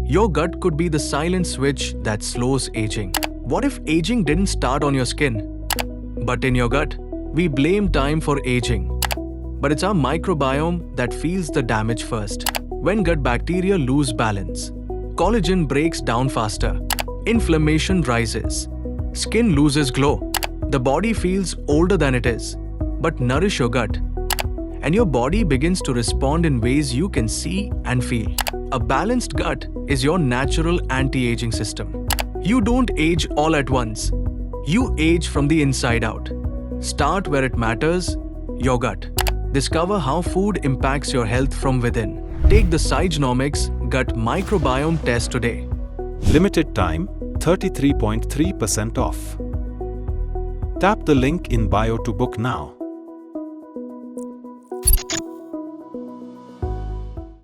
Your gut could be the silent switch that slows aging. What if aging didn't start on your skin, but in your gut? We blame time for aging, but it's our microbiome that feels the damage first. When gut bacteria lose balance, collagen breaks down faster, inflammation rises, skin loses glow. The body feels older than it is. But nourish your gut, and your body begins to respond in ways you can see and feel. A balanced gut is your natural anti-aging system. You don't age all at once. You age from the inside out. Start where it matters, your gut. Discover how food impacts your health from within. Take the Scigenomics Gut Microbiome Test today. Limited time, 33.3% off. Tap the link in bio to book now.